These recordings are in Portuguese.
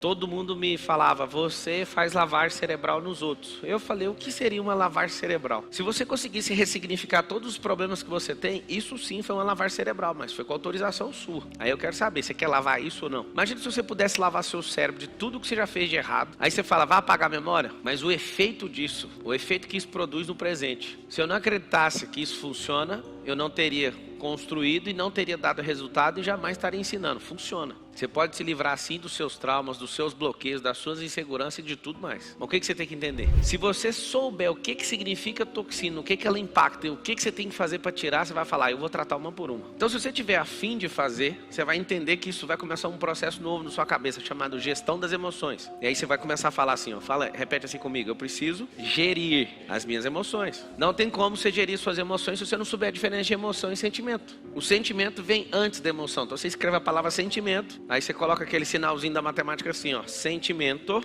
Todo mundo me falava, você faz lavagem cerebral nos outros. Eu falei, o que seria uma lavagem cerebral? Se você conseguisse ressignificar todos os problemas que você tem, isso sim foi uma lavagem cerebral, mas foi com autorização sua. Aí eu quero saber, você quer lavar isso ou não? Imagina se você pudesse lavar seu cérebro de tudo que você já fez de errado. Aí você fala, vai apagar a memória? Mas o efeito disso, o efeito que isso produz no presente. Se eu não acreditasse que isso funciona, eu não teria construído e não teria dado resultado e jamais estaria ensinando. Funciona. Você pode se livrar assim dos seus traumas, dos seus bloqueios, das suas inseguranças e de tudo mais. Mas o que você tem que entender? Se você souber o que significa toxina, o que ela impacta e o que você tem que fazer para tirar, você vai falar, eu vou tratar uma por uma. Então se você tiver a fim de fazer, você vai entender que isso vai começar um processo novo na sua cabeça, chamado gestão das emoções. E aí você vai começar a falar assim, ó, repete assim comigo, eu preciso gerir as minhas emoções. Não tem como você gerir suas emoções se você não souber a diferença de emoção e sentimento. O sentimento vem antes da emoção. Então você escreve a palavra sentimento, aí você coloca aquele sinalzinho da matemática assim, ó, sentimento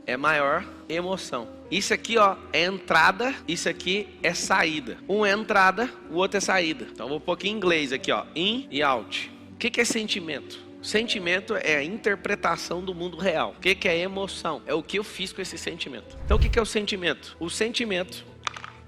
é maior emoção. Isso aqui, ó, é entrada, isso aqui é saída. Um é entrada, o outro é saída. Então eu vou pôr aqui em inglês aqui, ó, in e out. O que é sentimento? Sentimento é a interpretação do mundo real. O que é emoção? É o que eu fiz com esse sentimento. Então o que é o sentimento? O sentimento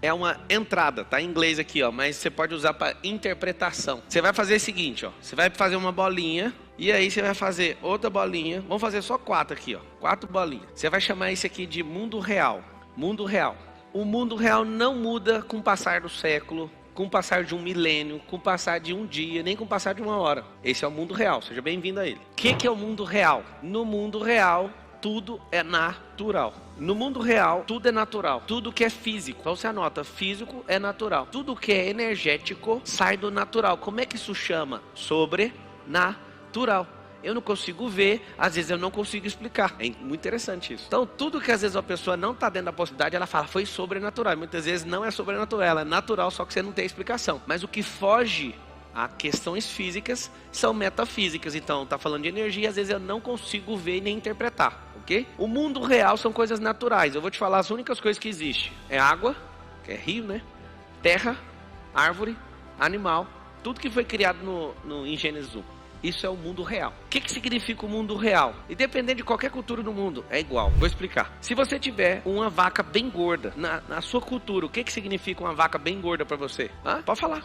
é uma entrada, tá em inglês aqui, ó, mas você pode usar para interpretação. Você vai fazer o seguinte, ó, você vai fazer uma bolinha e aí você vai fazer outra bolinha. Vamos fazer só 4 aqui, ó, 4 bolinhas. Você vai chamar isso aqui de mundo real. Mundo real. O mundo real não muda com o passar do século, com o passar de um milênio, com o passar de um dia, nem com o passar de uma hora. Esse é o mundo real. Seja bem-vindo a ele. O que é o mundo real? No mundo real, tudo é natural. No mundo real, tudo é natural. Tudo que é físico, então você anota, físico é natural. Tudo que é energético sai do natural. Como é que isso chama? Sobrenatural. Eu não consigo ver, às vezes eu não consigo explicar. É muito interessante isso. Então tudo que às vezes a pessoa não está dentro da possibilidade, ela fala, foi sobrenatural. Muitas vezes não é sobrenatural, ela é natural, só que você não tem explicação. Mas o que foge a questões físicas são metafísicas. Então está falando de energia, às vezes eu não consigo ver nem interpretar. Okay? O mundo real são coisas naturais. Eu vou te falar as únicas coisas que existem. É água, que é rio, né? Terra, árvore, animal. Tudo que foi criado em Gênesis 1. Isso é o mundo real. O que significa o mundo real? Independente de qualquer cultura do mundo, é igual. Vou explicar. Se você tiver uma vaca bem gorda, na sua cultura, o que significa uma vaca bem gorda para você? Pode falar.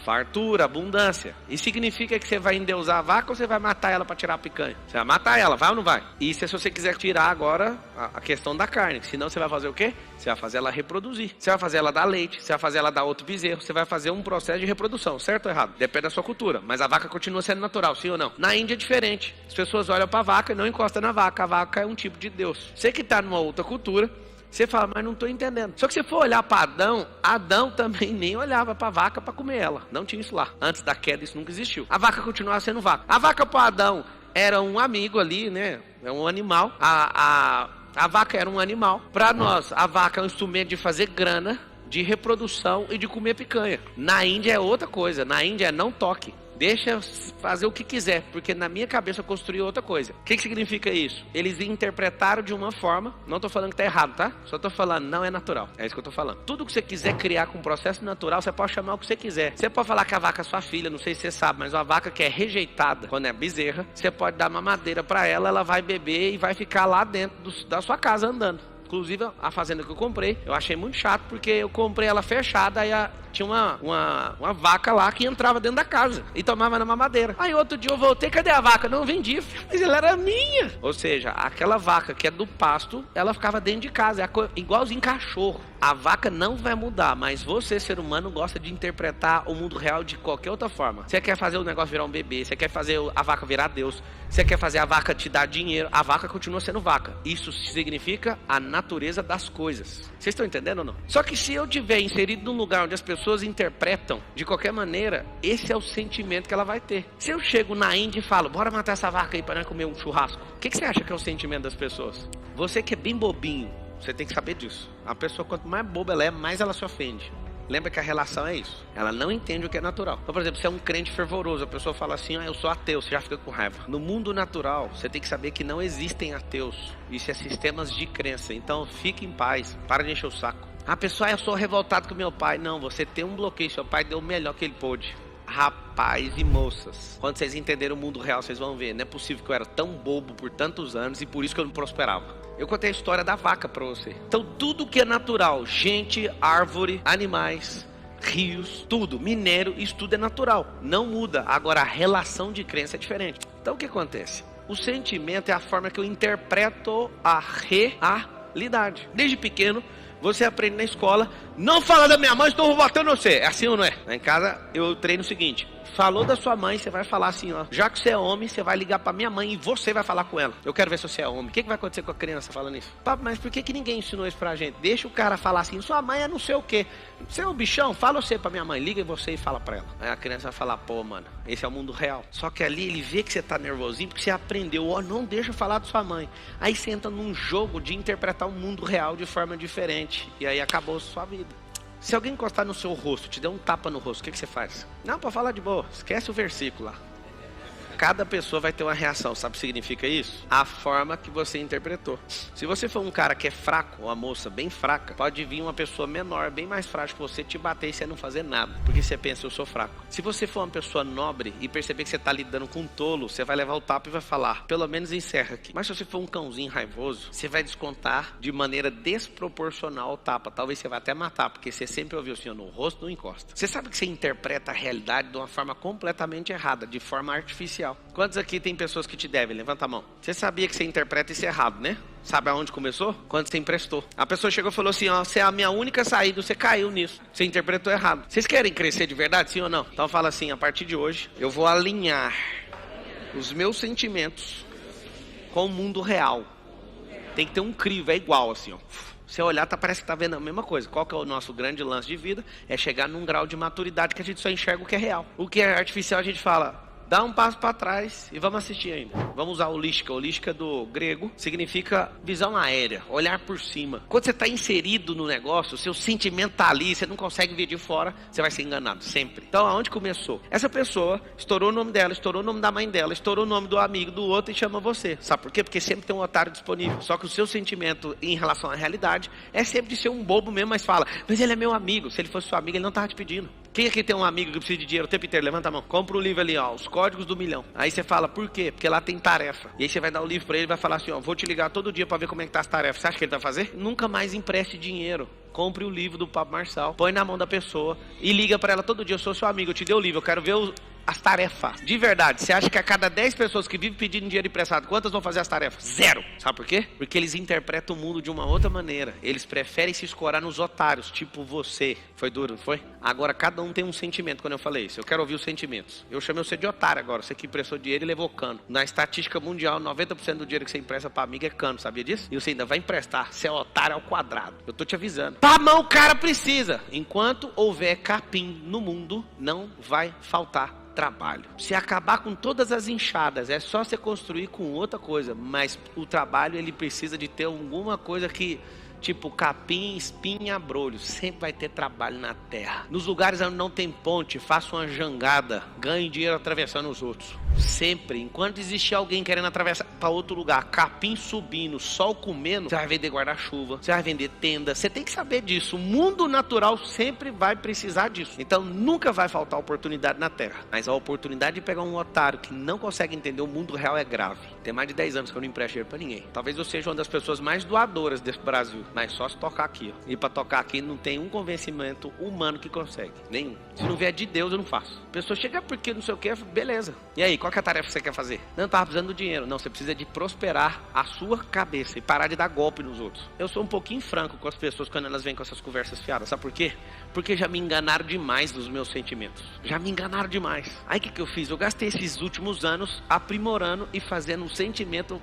Fartura, abundância. E significa que você vai endeusar a vaca ou você vai matar ela para tirar a picanha? Você vai matar ela, vai ou não vai? Isso é se você quiser tirar agora a questão da carne. Senão você vai fazer o quê? Você vai fazer ela reproduzir. Você vai fazer ela dar leite. Você vai fazer ela dar outro bezerro. Você vai fazer um processo de reprodução. Certo ou errado? Depende da sua cultura. Mas a vaca continua sendo natural, sim ou não? Na Índia é diferente. As pessoas olham para a vaca e não encostam na vaca. A vaca é um tipo de Deus. Você que está numa outra cultura, você fala, mas não estou entendendo. Só que se for olhar para Adão também nem olhava para a vaca para comer ela. Não tinha isso lá. Antes da queda isso nunca existiu. A vaca continuava sendo vaca. A vaca para Adão era um amigo ali, né? É um animal. A vaca era um animal. Para nós, a vaca é um instrumento de fazer grana, de reprodução e de comer picanha. Na Índia é outra coisa. Na Índia é não toque. Deixa fazer o que quiser, porque na minha cabeça eu construí outra coisa. O que significa isso? Eles interpretaram de uma forma, não estou falando que está errado, tá? Só estou falando, não é natural. É isso que eu estou falando. Tudo que você quiser criar com um processo natural, você pode chamar o que você quiser. Você pode falar que a vaca é sua filha, não sei se você sabe, mas uma vaca que é rejeitada, quando é bezerra, você pode dar mamadeira para ela, ela vai beber e vai ficar lá dentro da sua casa andando. Inclusive a fazenda que eu comprei, eu achei muito chato porque eu comprei ela fechada, aí tinha uma vaca lá que entrava dentro da casa e tomava na mamadeira. Aí outro dia eu voltei, cadê a vaca? Não, vendi, mas ela era minha. Ou seja, aquela vaca que é do pasto, ela ficava dentro de casa, é igualzinho cachorro. A vaca não vai mudar, mas você, ser humano, gosta de interpretar o mundo real de qualquer outra forma. Você quer fazer o negócio virar um bebê, você quer fazer a vaca virar Deus, você quer fazer a vaca te dar dinheiro, a vaca continua sendo vaca. Isso significa a natureza das coisas. Vocês estão entendendo ou não? Só que se eu tiver inserido num lugar onde as pessoas interpretam de qualquer maneira, esse é o sentimento que ela vai ter. Se eu chego na Índia e falo, bora matar essa vaca aí para nós comer um churrasco, o que você acha que é o sentimento das pessoas? Você que é bem bobinho, você tem que saber disso. A pessoa, quanto mais boba ela é, mais ela se ofende. Lembra que a relação é isso. Ela não entende o que é natural. Então, por exemplo, você é um crente fervoroso, a pessoa fala assim, eu sou ateu, você já fica com raiva. No mundo natural, você tem que saber que não existem ateus. Isso é sistemas de crença. Então, fique em paz, para de encher o saco. A pessoa, eu sou revoltado com meu pai. Não, você tem um bloqueio, seu pai deu o melhor que ele pôde. rapaz e moças, quando vocês entenderem o mundo real, vocês vão ver, não é possível que eu era tão bobo por tantos anos e por isso que eu não prosperava. Eu contei a história da vaca para você. Então tudo que é natural, gente, árvore, animais, rios, tudo, minério, isso tudo é natural, não muda. Agora a relação de crença é diferente. Então o que acontece? O sentimento é a forma que eu interpreto a realidade. Desde pequeno, você aprende na escola, não fala da minha mãe, estou batendo você. É assim ou não é? Lá em casa eu treino o seguinte: falou da sua mãe, você vai falar assim, ó, já que você é homem, você vai ligar pra minha mãe e você vai falar com ela. Eu quero ver se você é homem. O que vai acontecer com a criança falando isso? Papo, mas por que ninguém ensinou isso pra gente? Deixa o cara falar assim, sua mãe é não sei o quê. Você é um bichão? Fala você pra minha mãe, liga você e fala pra ela. Aí a criança vai falar, pô, mano, esse é o mundo real. Só que ali ele vê que você tá nervosinho porque você aprendeu, ó, não deixa eu falar da sua mãe. Aí você entra num jogo de interpretar o mundo real de forma diferente. E aí acabou a sua vida. Se alguém encostar no seu rosto, te der um tapa no rosto, o que você faz? Não, pode falar de boa, esquece o versículo lá. Cada pessoa vai ter uma reação, sabe o que significa isso? A forma que você interpretou. Se você for um cara que é fraco, ou uma moça bem fraca, pode vir uma pessoa menor, bem mais frágil que você, te bater e você não fazer nada, porque você pensa, eu sou fraco. Se você for uma pessoa nobre e perceber que você está lidando com um tolo, você vai levar o tapa e vai falar, pelo menos encerra aqui. Mas se você for um cãozinho raivoso, você vai descontar de maneira desproporcional o tapa. Talvez você vá até matar, porque você sempre ouviu assim, no rosto não encosta. Você sabe que você interpreta a realidade de uma forma completamente errada, de forma artificial. Quantos aqui tem pessoas que te devem? Levanta a mão. Você sabia que você interpreta isso errado, né? Sabe aonde começou? Quando você emprestou. A pessoa chegou e falou assim, ó, você é a minha única saída, você caiu nisso. Você interpretou errado. Vocês querem crescer de verdade, sim ou não? Então fala assim, a partir de hoje, eu vou alinhar os meus sentimentos com o mundo real. Tem que ter um crivo, é igual assim, ó. Você olhar, parece que tá vendo a mesma coisa. Qual que é o nosso grande lance de vida? É chegar num grau de maturidade que a gente só enxerga o que é real. O que é artificial a gente fala, dá um passo para trás e vamos assistir ainda. Vamos usar holística. Holística do grego significa visão aérea, olhar por cima. Quando você está inserido no negócio, o seu sentimento está ali, você não consegue ver de fora, você vai ser enganado, sempre. Então, aonde começou? Essa pessoa estourou o nome dela, estourou o nome da mãe dela, estourou o nome do amigo, do outro e chama você. Sabe por quê? Porque sempre tem um otário disponível. Só que o seu sentimento em relação à realidade é sempre de ser um bobo mesmo, mas fala, mas ele é meu amigo. Se ele fosse seu amigo, ele não estava te pedindo. Quem aqui tem um amigo que precisa de dinheiro o tempo inteiro? Levanta a mão. Compra o livro ali, ó, Os Códigos do Milhão. Aí você fala, por quê? Porque lá tem tarefa. E aí você vai dar o livro pra ele e vai falar assim, ó, vou te ligar todo dia pra ver como é que tá as tarefas. Você acha que ele vai fazer? Nunca mais empreste dinheiro. Compre o livro do Pablo Marçal, põe na mão da pessoa e liga pra ela todo dia, eu sou seu amigo, eu te dei o livro, eu quero ver as tarefas. De verdade, você acha que a cada 10 pessoas que vivem pedindo dinheiro emprestado, quantas vão fazer as tarefas? 0. Sabe por quê? Porque eles interpretam o mundo de uma outra maneira. Eles preferem se escorar nos otários, tipo você. Foi duro, não foi? Agora cada um tem um sentimento quando eu falei isso. Eu quero ouvir os sentimentos. Eu chamei você de otário agora. Você que emprestou dinheiro e levou cano. Na estatística mundial, 90% do dinheiro que você empresta pra amigo é cano, sabia disso? E você ainda vai emprestar. Você é otário ao quadrado. Eu tô te avisando. Pra mão o cara precisa. Enquanto houver capim no mundo, não vai faltar trabalho. Se acabar com todas as enxadas, é só você construir com outra coisa, mas o trabalho ele precisa de ter alguma coisa que, tipo capim, espinha, abrolho, sempre vai ter trabalho na terra. Nos lugares onde não tem ponte, faça uma jangada, ganhe dinheiro atravessando os outros. Sempre, enquanto existir alguém querendo atravessar para outro lugar, capim subindo, sol comendo, você vai vender guarda-chuva, você vai vender tenda, você tem que saber disso. O mundo natural sempre vai precisar disso. Então nunca vai faltar oportunidade na terra. Mas a oportunidade de pegar um otário que não consegue entender o mundo real é grave. Tem mais de 10 anos que eu não empresto dinheiro para ninguém. Talvez eu seja uma das pessoas mais doadoras desse Brasil, mas só se tocar aqui, ó. E para tocar aqui não tem um convencimento humano que consegue, nenhum. Se não vier de Deus eu não faço. A pessoa chega porque não sei o que, beleza. E aí, qual que é a tarefa que você quer fazer? Não, tava precisando do dinheiro. Não, você precisa de prosperar a sua cabeça e parar de dar golpe nos outros. Eu sou um pouquinho franco com as pessoas quando elas vêm com essas conversas fiadas. Sabe por quê? Porque já me enganaram demais dos meus sentimentos. Já me enganaram demais. Aí o que eu fiz? Eu gastei esses últimos anos aprimorando e fazendo um sentimento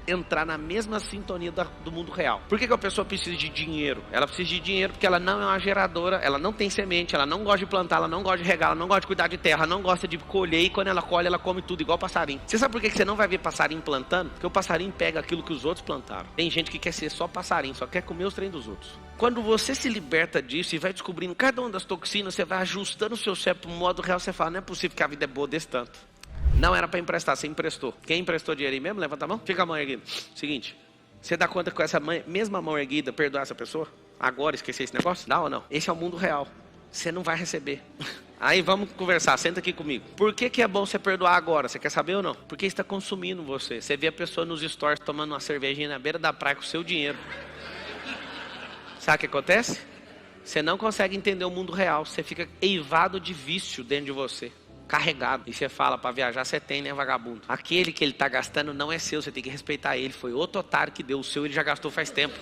entrar na mesma sintonia do mundo real. Por que a pessoa precisa de dinheiro? Ela precisa de dinheiro porque ela não é uma geradora, ela não tem semente, ela não gosta de plantar, ela não gosta de regar, ela não gosta de cuidar de terra, ela não gosta de colher e quando ela colhe, ela come tudo igual passarinho. Você sabe por que você não vai ver passarinho plantando? Porque o passarinho pega aquilo que os outros plantaram. Tem gente que quer ser só passarinho, só quer comer os trem dos outros. Quando você se liberta disso e vai descobrindo cada uma das toxinas, você vai ajustando o seu cérebro para o modo real, você fala, não é possível que a vida é boa desse tanto. Não era para emprestar, você emprestou. Quem emprestou dinheiro aí mesmo? Levanta a mão. Fica a mão erguida. Seguinte, você dá conta que com essa mesma mão erguida perdoar essa pessoa? Agora esquecer esse negócio? Dá ou não? Esse é o mundo real. Você não vai receber. Aí vamos conversar, senta aqui comigo. Por que é bom você perdoar agora? Você quer saber ou não? Porque está consumindo você. Você vê a pessoa nos stories tomando uma cervejinha na beira da praia com o seu dinheiro. Sabe o que acontece? Você não consegue entender o mundo real. Você fica eivado de vício dentro de você. Carregado. E você fala, para viajar você tem, né, vagabundo? Aquele que ele está gastando não é seu, você tem que respeitar ele. Foi outro otário que deu o seu, ele já gastou faz tempo.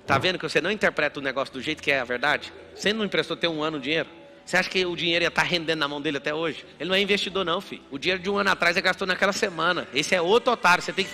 Tá vendo que você não interpreta o negócio do jeito que é a verdade? Você não emprestou ter um ano o dinheiro? Você acha que o dinheiro ia estar rendendo na mão dele até hoje? Ele não é investidor não, filho. O dinheiro de um ano atrás ele gastou naquela semana. Esse é outro otário. Você tem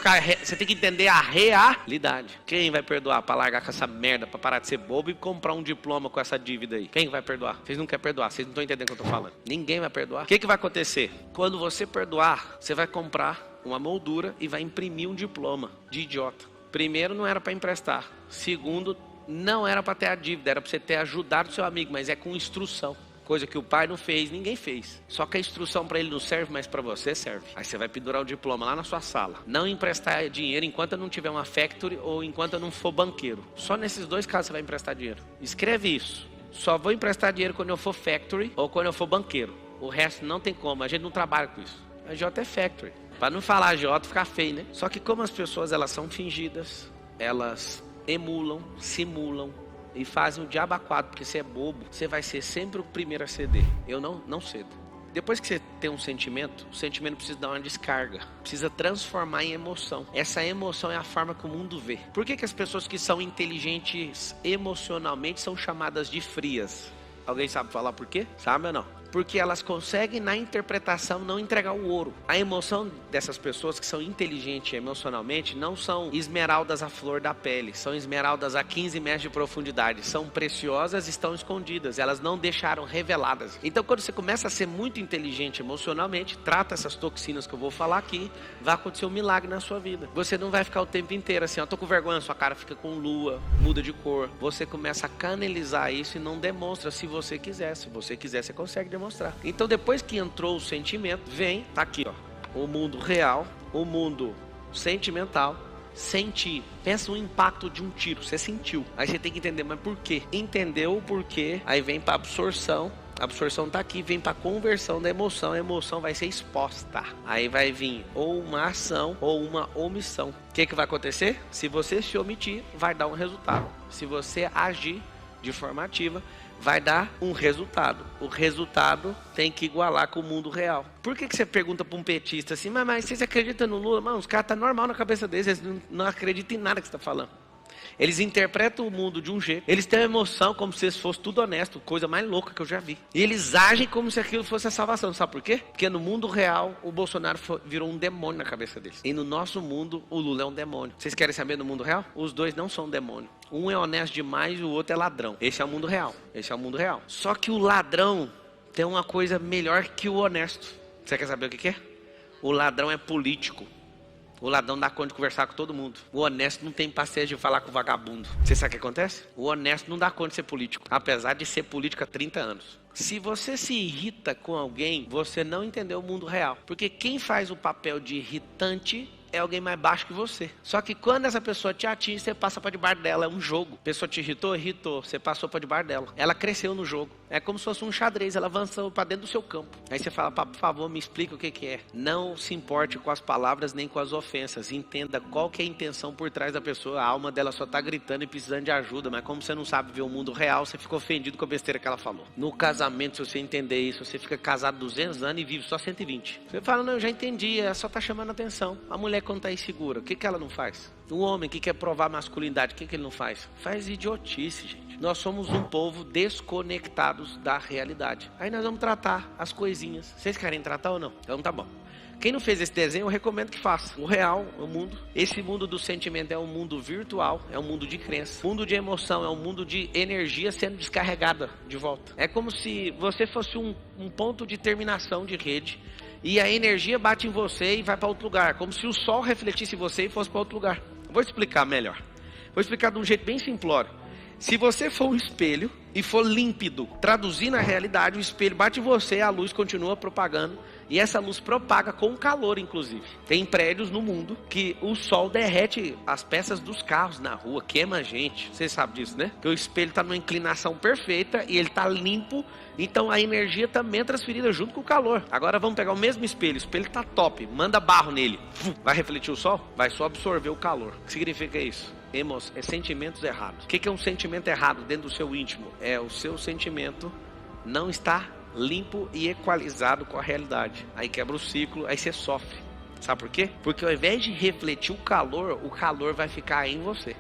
que entender a realidade. Quem vai perdoar para largar com essa merda, para parar de ser bobo e comprar um diploma com essa dívida aí? Quem vai perdoar? Vocês não querem perdoar. Vocês não estão entendendo o que eu estou falando. Ninguém vai perdoar. O que vai acontecer? Quando você perdoar, você vai comprar uma moldura e vai imprimir um diploma de idiota. Primeiro, não era para emprestar. Segundo, não era para ter a dívida. Era para você ter ajudado o seu amigo, mas é com instrução. Coisa que o pai não fez, ninguém fez. Só que a instrução para ele não serve, mas para você serve. Aí você vai pendurar o diploma lá na sua sala. Não emprestar dinheiro enquanto eu não tiver uma factory ou enquanto eu não for banqueiro. Só nesses dois casos você vai emprestar dinheiro. Escreve isso. Só vou emprestar dinheiro quando eu for factory ou quando eu for banqueiro. O resto não tem como, a gente não trabalha com isso. A J é factory. Para não falar J, ficar feio, né? Só que como as pessoas elas são fingidas, elas emulam, simulam, e fazem o diabo a quatro, porque você é bobo, você vai ser sempre o primeiro a ceder. Eu não cedo. Depois que você tem um sentimento, o sentimento precisa dar uma descarga, precisa transformar em emoção. Essa emoção é a forma que o mundo vê. Por que as pessoas que são inteligentes emocionalmente são chamadas de frias? Alguém sabe falar por quê? Sabe ou não? Porque elas conseguem na interpretação não entregar o ouro. A emoção dessas pessoas que são inteligentes emocionalmente não são esmeraldas à flor da pele, são esmeraldas a 15 metros de profundidade, são preciosas e estão escondidas, elas não deixaram reveladas. Então quando você começa a ser muito inteligente emocionalmente, trata essas toxinas que eu vou falar aqui, vai acontecer um milagre na sua vida. Você não vai ficar o tempo inteiro assim, ó, tô com vergonha, sua cara fica com lua, muda de cor. Você começa a canalizar isso e não demonstra se você quiser. Se você quiser, você consegue demonstrar. Então depois que entrou o sentimento, vem, tá aqui ó, o mundo real, o mundo sentimental, sentir. Pensa no impacto de um tiro, você sentiu. Aí você tem que entender, mas por quê? Entendeu o porquê, aí vem para absorção. A absorção tá aqui, vem para conversão da emoção. A emoção vai ser exposta. Aí vai vir ou uma ação ou uma omissão. O que vai acontecer? Se você se omitir, vai dar um resultado. Se você agir de forma ativa, vai dar um resultado. O resultado tem que igualar com o mundo real. Por que você pergunta para um petista assim, mas vocês acreditam no Lula? Mano, os caras estão normal na cabeça deles, eles não acreditam em nada que você está falando. Eles interpretam o mundo de um jeito, eles têm uma emoção como se fosse tudo honesto, coisa mais louca que eu já vi. E eles agem como se aquilo fosse a salvação, sabe por quê? Porque no mundo real, o Bolsonaro virou um demônio na cabeça deles. E no nosso mundo, o Lula é um demônio. Vocês querem saber do mundo real? Os dois não são demônio. Um é honesto demais e o outro é ladrão. Esse é o mundo real. Esse é o mundo real. Só que o ladrão tem uma coisa melhor que o honesto. Você quer saber o que é? O ladrão é político. O ladrão dá conta de conversar com todo mundo. O honesto não tem paciência de falar com o vagabundo. Você sabe o que acontece? O honesto não dá conta de ser político, apesar de ser político há 30 anos. Se você se irrita com alguém, você não entendeu o mundo real. Porque quem faz o papel de irritante é alguém mais baixo que você. Só que quando essa pessoa te atinge, você passa para debaixo dela. É um jogo. A pessoa te irritou? Irritou. Você passou para debaixo dela. Ela cresceu no jogo. É como se fosse um xadrez. Ela avançou para dentro do seu campo. Aí você fala, por favor, me explica o que é. Não se importe com as palavras nem com as ofensas. Entenda qual que é a intenção por trás da pessoa. A alma dela só está gritando e precisando de ajuda. Mas como você não sabe ver o mundo real, você fica ofendido com a besteira que ela falou. No casamento, se você entender isso, você fica casado 200 anos e vive só 120. Você fala, não, eu já entendi. Ela só está chamando a atenção. A mulher quando está insegura, o que ela não faz? O homem que quer provar masculinidade, o que ele não faz? Faz idiotice, gente. Nós somos um povo desconectados da realidade. Aí nós vamos tratar as coisinhas. Vocês querem tratar ou não? Então tá bom. Quem não fez esse desenho, eu recomendo que faça. O real, o mundo. Esse mundo do sentimento é um mundo virtual, é um mundo de crença. O mundo de emoção é um mundo de energia sendo descarregada de volta. É como se você fosse um ponto de terminação de rede. E a energia bate em você e vai para outro lugar. Como se o sol refletisse em você e fosse para outro lugar. Vou explicar melhor. Vou explicar de um jeito bem simplório. Se você for um espelho e for límpido, traduzindo a realidade, o espelho bate em você, a luz continua propagando E essa luz propaga com calor, inclusive. Tem prédios no mundo que o sol derrete as peças dos carros na rua, queima a gente. Você sabe disso, né? Que o espelho está numa inclinação perfeita e ele está limpo, então a energia também é transferida junto com o calor. Agora vamos pegar o mesmo espelho está top, manda barro nele. Vai refletir o sol? Vai só absorver o calor. O que significa isso? Sentimentos errados. O que é um sentimento errado dentro do seu íntimo? É o seu sentimento não está limpo e equalizado com a realidade. Aí quebra o ciclo, aí você sofre. Sabe por quê? Porque ao invés de refletir o calor vai ficar em você.